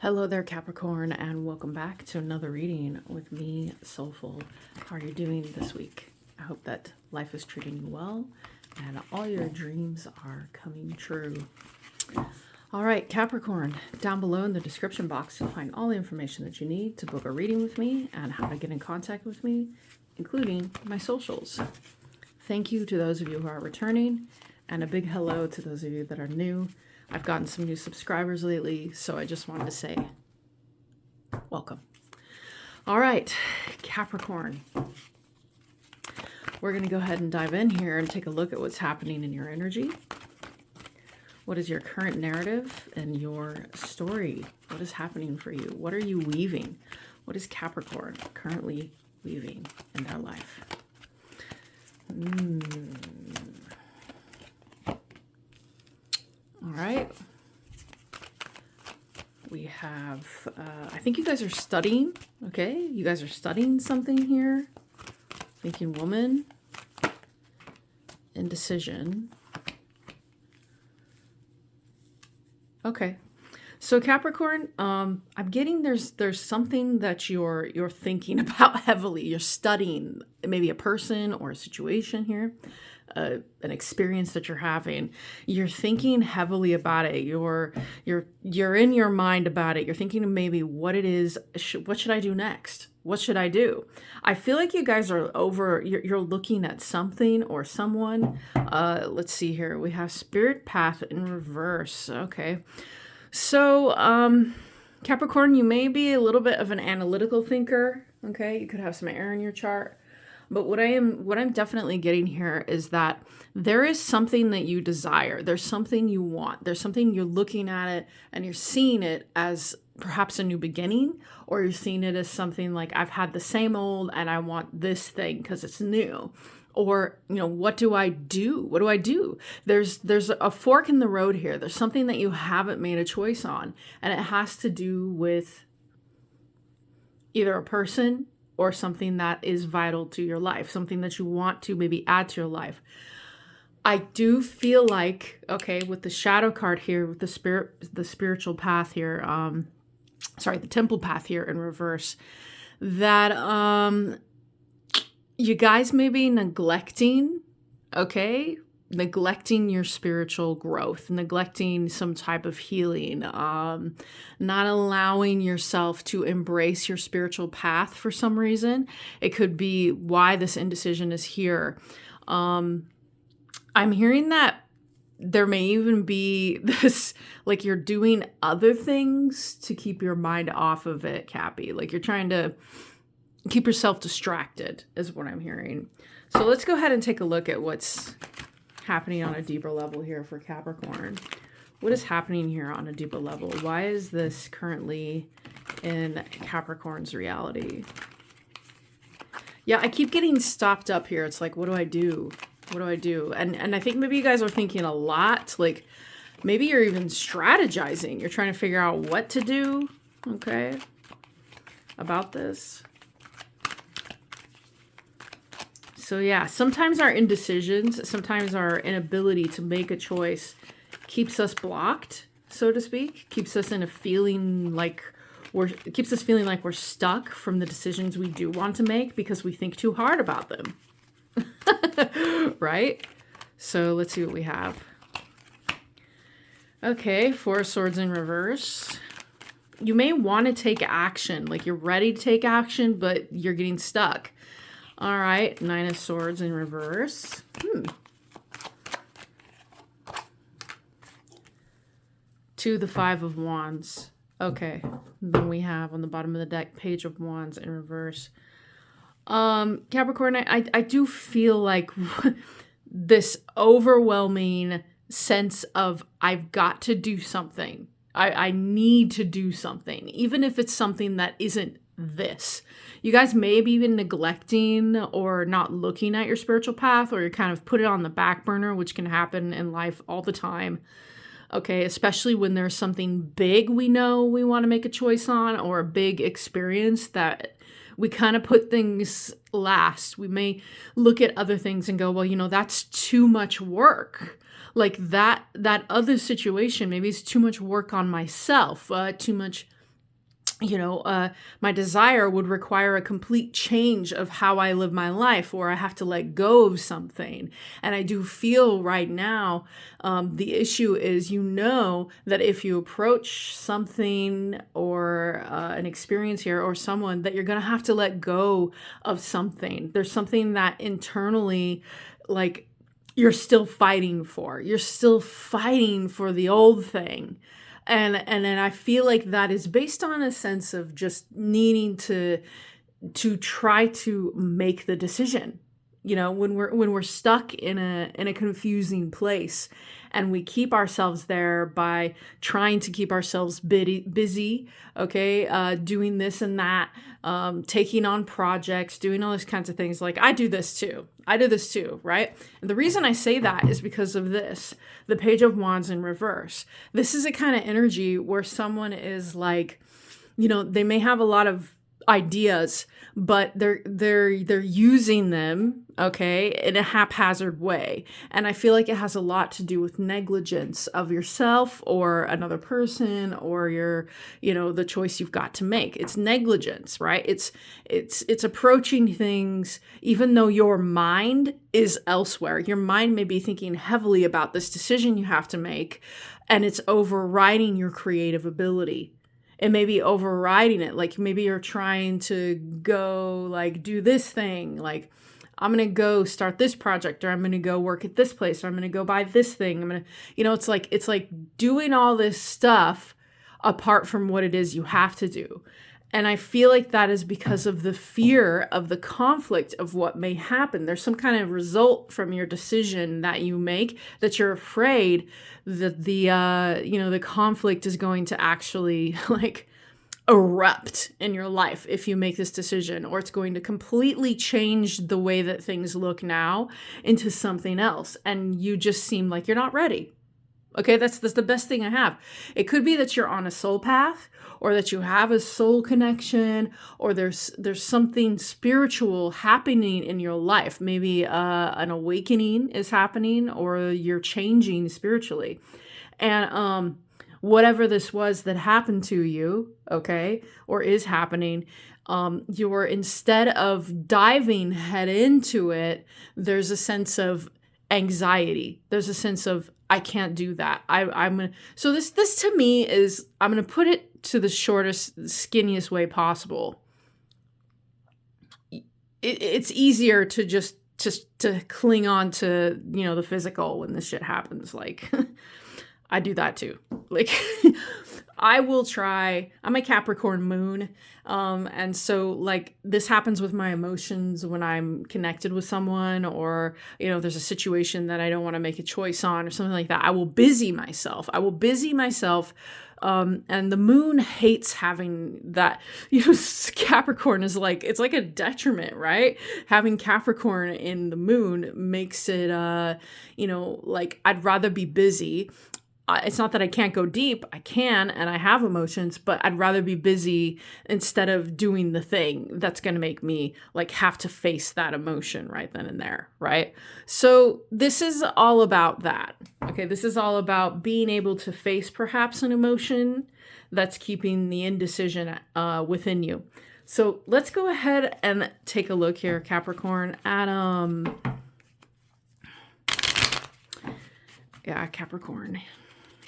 Hello there, Capricorn, and welcome back to another reading with me, Soulful. How are you doing this week? I hope that life is treating you well and all your dreams are coming true. All right, Capricorn, down below in the description box, you'll find all the information that you need to book a reading with me and how to get in contact with me, including my socials. Thank you to those of you who are returning, and a big hello to those of you that are new. I've gotten some new subscribers lately, so I just wanted to say welcome. All right, Capricorn. We're going to go ahead and dive in here and take a look at what's happening in your energy. What is your current narrative and your story? What is happening for you? What are you weaving? What is Capricorn currently weaving in their life? All right. We have, I think you guys are studying, okay? You guys are studying something here. Thinking woman, indecision. Okay. So Capricorn, I'm getting there's something that you're thinking about heavily. You're studying maybe a person or a situation here. An experience that you're having, you're thinking heavily about it. You're in your mind about it. You're thinking maybe what it is. What should I do next? What should I do? I feel like you guys are you're looking at something or someone. Let's see here. We have Spirit Path in reverse. Okay. So, Capricorn, you may be a little bit of an analytical thinker. Okay. You could have some air in your chart. But what I'm definitely getting here is that there is something that you desire. There's something you want. There's something you're looking at it and you're seeing it as perhaps a new beginning, or you're seeing it as something like, I've had the same old and I want this thing because it's new. Or, what do I do? What do I do? There's a fork in the road here. There's something that you haven't made a choice on, and it has to do with either a person or something that is vital to your life, something that you want to maybe add to your life. I do feel like, okay, with the shadow card here, with the spiritual path here, the temple path here in reverse, that you guys may be neglecting your spiritual growth, neglecting some type of healing, not allowing yourself to embrace your spiritual path for some reason. It could be why this indecision is here. I'm hearing that there may even be this, like you're doing other things to keep your mind off of it, Cappy. Like you're trying to keep yourself distracted is what I'm hearing. So let's go ahead and take a look at what's happening on a deeper level here for Capricorn. What is happening here on a deeper level? Why is this currently in Capricorn's reality? Yeah, I keep getting stopped up here. It's like, what do I do? What do I do? And I think maybe you guys are thinking a lot. Like maybe you're even strategizing. You're trying to figure out what to do, okay, about this. So yeah, sometimes our indecisions, sometimes our inability to make a choice keeps us blocked, so to speak, keeps us in a feeling like keeps us feeling like we're stuck from the decisions we do want to make because we think too hard about them. Right? So let's see what we have. Okay, Four of Swords in reverse. You may want to take action, like you're ready to take action, but you're getting stuck. All right, Nine of Swords in reverse. To the Five of Wands. Okay, then we have on the bottom of the deck, Page of Wands in reverse. Capricorn, I do feel like this overwhelming sense of I've got to do something. I need to do something, even if it's something that isn't this. You guys may be even neglecting or not looking at your spiritual path, or you kind of put it on the back burner, which can happen in life all the time. Okay, especially when there's something big we know we want to make a choice on, or a big experience that we kind of put things last. We may look at other things and go, well, that's too much work. Like that other situation, maybe it's too much work on myself, too much my desire would require a complete change of how I live my life, or I have to let go of something. And I do feel right now, the issue is, that if you approach something or an experience here or someone, that you're going to have to let go of something. There's something that internally, like, you're still fighting for. You're still fighting for the old thing. And then I feel like that is based on a sense of just needing to try to make the decision. When we're stuck in a confusing place, and we keep ourselves there by trying to keep ourselves busy, okay, doing this and that, taking on projects, doing all these kinds of things. Like, I do this too, right? And the reason I say that is because of this, the Page of Wands in reverse. This is a kind of energy where someone is like, they may have a lot of ideas, but they're using them, okay, in a haphazard way. And I feel like it has a lot to do with negligence of yourself or another person, or the choice you've got to make. It's negligence, right? It's approaching things even though your mind is elsewhere. Your mind may be thinking heavily about this decision you have to make, and it's overriding your creative ability. It may be overriding it. Like, maybe you're trying to go, like, do this thing. Like, I'm going to go start this project, or I'm going to go work at this place, or I'm going to go buy this thing. I'm going to, it's like doing all this stuff apart from what it is you have to do. And I feel like that is because of the fear of the conflict of what may happen. There's some kind of result from your decision that you make that you're afraid that the conflict is going to actually like erupt in your life if you make this decision, or it's going to completely change the way that things look now into something else. And you just seem like you're not ready. Okay, that's the best thing I have. It could be that you're on a soul path, or that you have a soul connection, or there's something spiritual happening in your life. Maybe an awakening is happening, or you're changing spiritually. And whatever this was that happened to you, okay, or is happening, you're, instead of diving head into it, there's a sense of anxiety. There's a sense of, I can't do that. I'm gonna. So this to me is, I'm gonna put it to the shortest, skinniest way possible. It's easier to just to cling on to the physical when this shit happens. Like, I do that too. Like, I will try. I'm a Capricorn moon. And so, like, this happens with my emotions when I'm connected with someone, or, there's a situation that I don't want to make a choice on or something like that. I will busy myself. And the moon hates having that, Capricorn is like, it's like a detriment, right? Having Capricorn in the moon makes it, like, I'd rather be busy. It's not that I can't go deep. I can, and I have emotions, but I'd rather be busy instead of doing the thing that's going to make me like have to face that emotion right then and there, right? So this is all about that. Okay, this is all about being able to face perhaps an emotion that's keeping the indecision within you. So let's go ahead and take a look here, Capricorn, at Capricorn.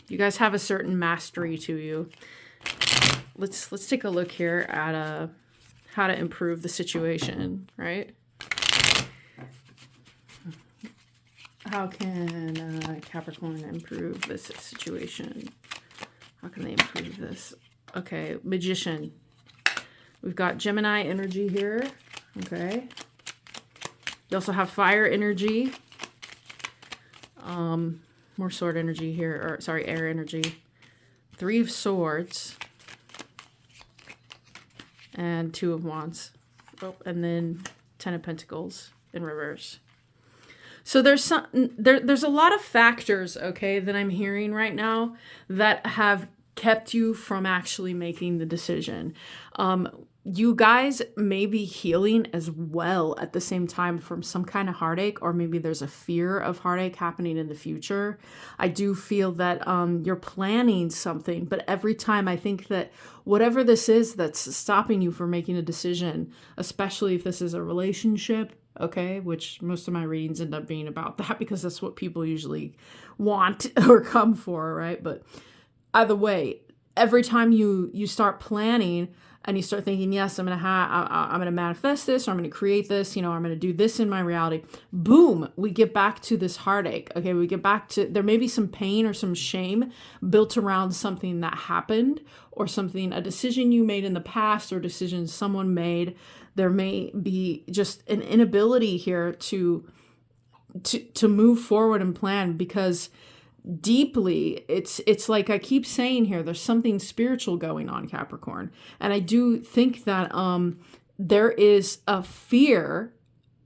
You guys have a certain mastery to you. Let's take a look here at how to improve the situation, right? How can Capricorn improve this situation? How can they improve this? Okay, Magician. We've got Gemini energy here. Okay. You also have fire energy. More sword energy here, or sorry, air energy. 3 of Swords. And 2 of Wands. Oh, and then 10 of Pentacles in reverse. So there's a lot of factors, okay, that I'm hearing right now that have kept you from actually making the decision. you guys may be healing as well at the same time from some kind of heartache, or maybe there's a fear of heartache happening in the future. I do feel that you're planning something, but every time I think that whatever this is that's stopping you from making a decision, especially if this is a relationship, okay, which most of my readings end up being about that because that's what people usually want or come for, right? But either way, every time you start planning and you start thinking, yes, I'm gonna manifest this, or I'm gonna create this, I'm gonna do this in my reality. Boom, we get back to this heartache. Okay, we get back to, there may be some pain or some shame built around something that happened, or something, a decision you made in the past, or decisions someone made. There may be just an inability here to move forward and plan, because deeply it's like I keep saying here, there's something spiritual going on, Capricorn. And I do think that there is a fear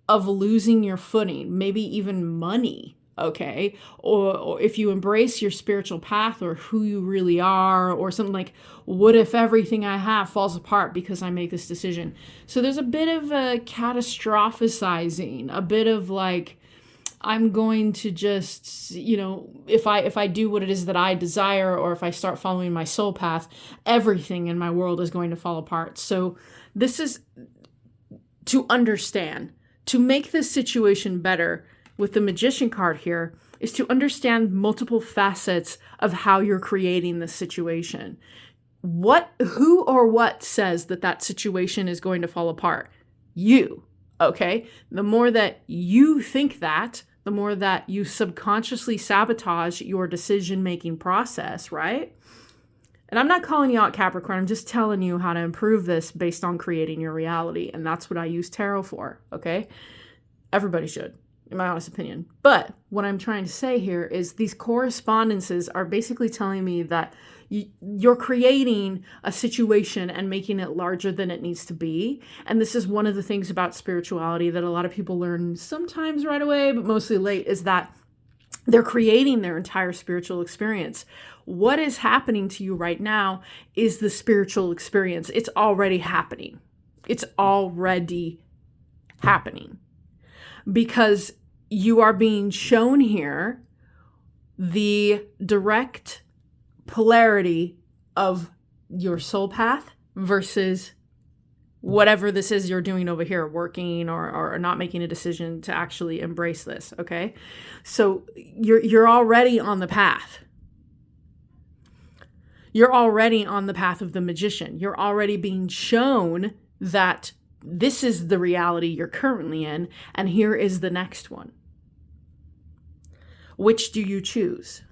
of losing your footing, maybe even money, okay? Or if you embrace your spiritual path, or who you really are, or something like, what if everything I have falls apart because I make this decision? So there's a bit of a catastrophizing, a bit of like, I'm going to just, if I do what it is that I desire, or if I start following my soul path, everything in my world is going to fall apart. So this is to understand, to make this situation better with the Magician card here, is to understand multiple facets of how you're creating this situation. Who or what says that situation is going to fall apart? You. Okay? The more that you think that, the more that you subconsciously sabotage your decision-making process, right? And I'm not calling you out, Capricorn. I'm just telling you how to improve this based on creating your reality. And that's what I use tarot for, okay? Everybody should, in my honest opinion. But what I'm trying to say here is these correspondences are basically telling me that you're creating a situation and making it larger than it needs to be. And this is one of the things about spirituality that a lot of people learn sometimes right away, but mostly late, is that they're creating their entire spiritual experience. What is happening to you right now is the spiritual experience. It's already happening. It's already happening. Because you are being shown here the direct polarity of your soul path versus whatever this is you're doing over here, working or not making a decision to actually embrace this, okay? So you're already on the path. You're already on the path of the Magician. You're already being shown that this is the reality you're currently in, and here is the next one. Which do you choose?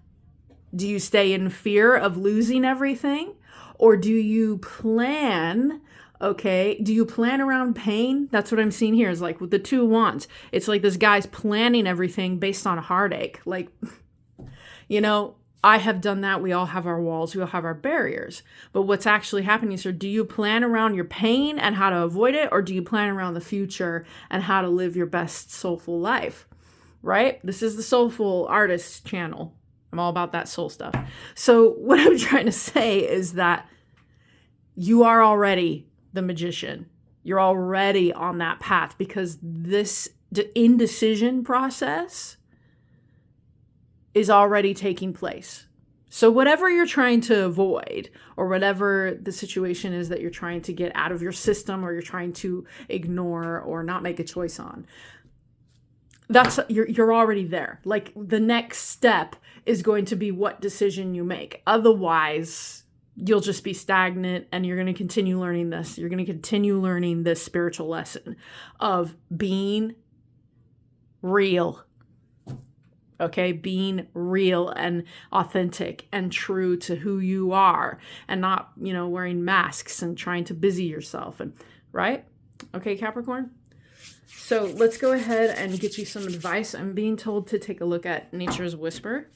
Do you stay in fear of losing everything? Or do you plan, okay? Do you plan around pain? That's what I'm seeing here, is like with the Two of Wands. It's like this guy's planning everything based on heartache. Like, I have done that. We all have our walls. We all have our barriers. But what's actually happening, sir, do you plan around your pain and how to avoid it? Or do you plan around the future and how to live your best soulful life? Right? This is the Soulful Artist channel. I'm all about that soul stuff. So what I'm trying to say is that you are already the Magician. You're already on that path, because this indecision process is already taking place. So whatever you're trying to avoid, or whatever the situation is that you're trying to get out of your system, or you're trying to ignore or not make a choice on, you're already there. Like, the next step is going to be what decision you make. Otherwise, you'll just be stagnant, and you're going to continue learning this. You're going to continue learning this spiritual lesson of being real. Okay, being real and authentic and true to who you are, and not, wearing masks and trying to busy yourself, and right? Okay, Capricorn? So let's go ahead and get you some advice. I'm being told to take a look at Nature's Whisper.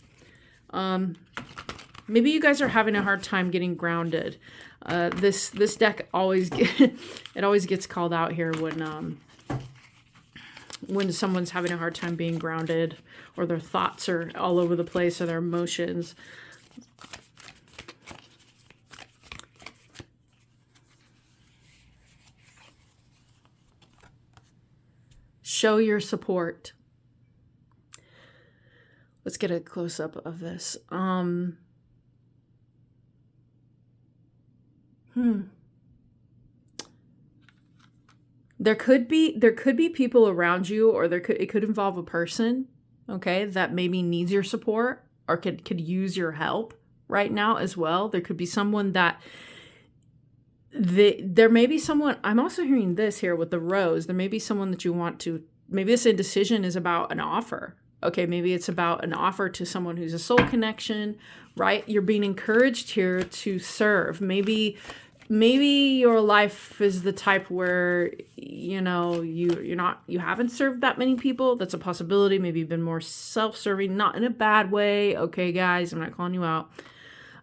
Maybe you guys are having a hard time getting grounded. This deck always gets called out here when someone's having a hard time being grounded, or their thoughts are all over the place, or their emotions. Show your support. Let's get a close-up of this. There could be people around you, or it could involve a person, okay, that maybe needs your support or could use your help right now as well. There could be someone that there may be someone. I'm also hearing this here with the rose. There may be someone that you want to, maybe this indecision is about an offer. Okay, maybe it's about an offer to someone who's a soul connection, right? You're being encouraged here to serve. Maybe your life is the type where, you know, you haven't served that many people. That's a possibility. Maybe you've been more self-serving, not in a bad way. Okay, guys, I'm not calling you out.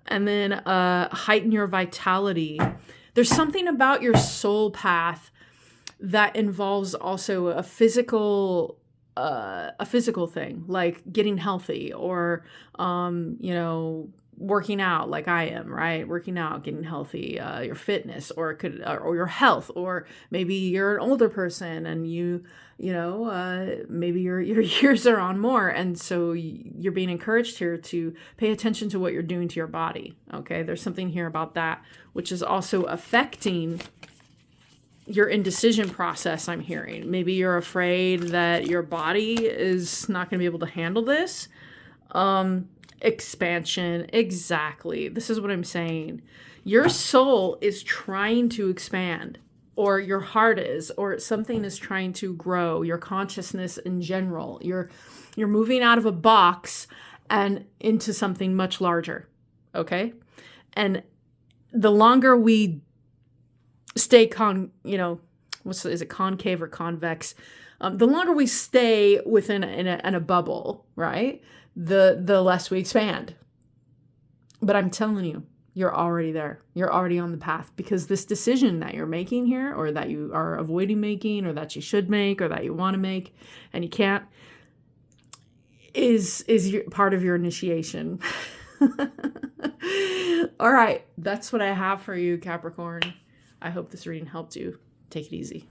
And then heighten your vitality. There's something about your soul path that involves also a physical thing, like getting healthy, or you know, working out like I am, right? Working out, getting healthy, your fitness, or it could, or your health, or maybe you're an older person and you know, maybe your years are on more. And so you're being encouraged here to pay attention to what you're doing to your body. Okay. There's something here about that, which is also affecting your indecision process. I'm hearing maybe you're afraid that your body is not going to be able to handle this. Expansion. Exactly. This is what I'm saying. Your soul is trying to expand, or your heart is, or something is trying to grow. Your consciousness in general. You're moving out of a box and into something much larger. Okay. And the longer we stay is it concave or convex? The longer we stay within in a bubble, right? The less we expand. But I'm telling you, you're already there. You're already on the path, because this decision that you're making here, or that you are avoiding making, or that you should make, or that you want to make and you can't, is part of your initiation. All right, that's what I have for you, Capricorn. I hope this reading helped you. Take it easy.